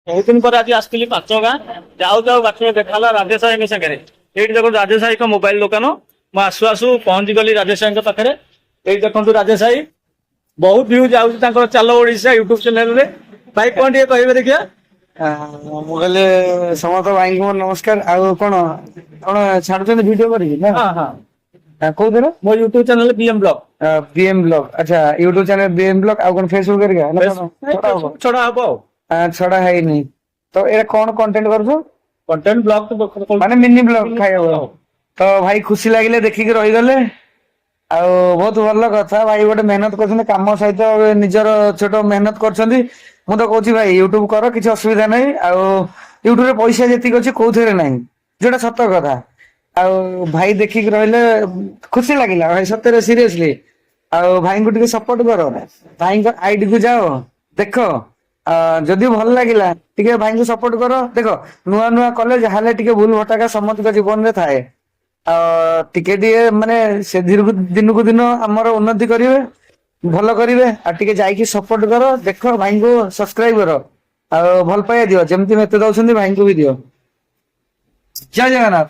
बहुत दिन पर आज आसती पांच गाँ जाऊ जाऊ बाटने देखा राजेश भाई सागे ये देखो राजेश भाई का मोबाइल दुकान मु आसु आसु पहुंची गली राजेश भाई पाखे ये देखो राजेश भाई बहुत भ्यू जाऊँ चलो ओडिशा यूट्यूब चैनल रे भाई कौन टे कहे देखिए ମୁଁ କହିଲି ସମସ୍ତ ଭାଇଙ୍କୁ ମୋର ନମସ୍କାର। ଆଉ କଣ କଣ ଛାଡୁଛନ୍ତି ଭିଡିଓ କରିକି ନା? हाँ हाँ କୋଉଥିରେ? मो YouTube channel B M blog B M blog. ଆଚ୍ଛା ୟୁଟ୍ୟୁବ ଚ୍ୟାନେଲ ବିଏମ୍ ବ୍ଲଗ। ଆଉ କଣ ଫେସବୁକ କରିକା ନା କଣ ଛଡା ହବ? छड़ा हम ଛଡା ହେଇନି ତ ଏଇଟା କଣ କଣ୍ଟେଣ୍ଟ କରୁଛୁ? कंटेंट ब्लॉग ମାନେ ମିନି ବ୍ଲଗ ଖାଇବ ତ ଭାଇ ଖୁସି ଲାଗିଲେ ଦେଖିକି ରହିଗଲେ। ଆଉ ବହୁତ ଭଲ କଥା ଭାଇ ଗୋଟେ ମେହନତ କରୁଛନ୍ତି କାମ ସହିତ ନିଜର ଛୋଟ ମେହନତ କରୁଛନ୍ତି। ମୁଁ ତ କହୁଛି ଭାଇ ୟୁଟ୍ୟୁବ କର କିଛି ଅସୁବିଧା ନାହିଁ। ଆଉ ୟୁଟ୍ୟୁବରେ ପଇସା ଯେତିକି ଅଛି କୋଉଥିରେ ନାହିଁ ଯୋଉଟା ସତ କଥା। ଆଉ ଭାଇ ଦେଖିକି ରହିଲେ ଖୁସି ଲାଗିଲା ଭାଇ ସତରେ ସିରିୟସଲି। ଆଉ ଭାଇଙ୍କୁ ଟିକେ ସପୋର୍ଟ କର ଭାଇଙ୍କ ଆଇଡି କୁ ଯାଅ ଦେଖ ଯଦି ଭଲ ଲାଗିଲା ଟିକେ ଭାଇଙ୍କୁ ସପୋର୍ଟ କର। ଦେଖ ନୂଆ ନୂଆ କଲେ ଯାହାହେଲେ ଟିକେ ଭୁଲ ଭଟାକା ସମସ୍ତଙ୍କ ଜୀବନରେ ଥାଏ। ଟିକେ ଟିକେ ମାନେ ସେ ଦିନକୁ ଦିନ ଆମର ଉନ୍ନତି କରିବେ ଭଲ କରିବେ। ଆଉ ଟିକେ ଯାଇକି ସପୋର୍ଟ କର ଦେଖ ଭାଇଙ୍କୁ ସବସ୍କ୍ରାଇବ କର ଆଉ ଭଲ ପାଇବା ଦିଅ ଯେମିତି ମତେ ଦଉଛନ୍ତି ଭାଇଙ୍କୁ ବି ଦିଅ। ଜୟ ଜଗନ୍ନାଥ।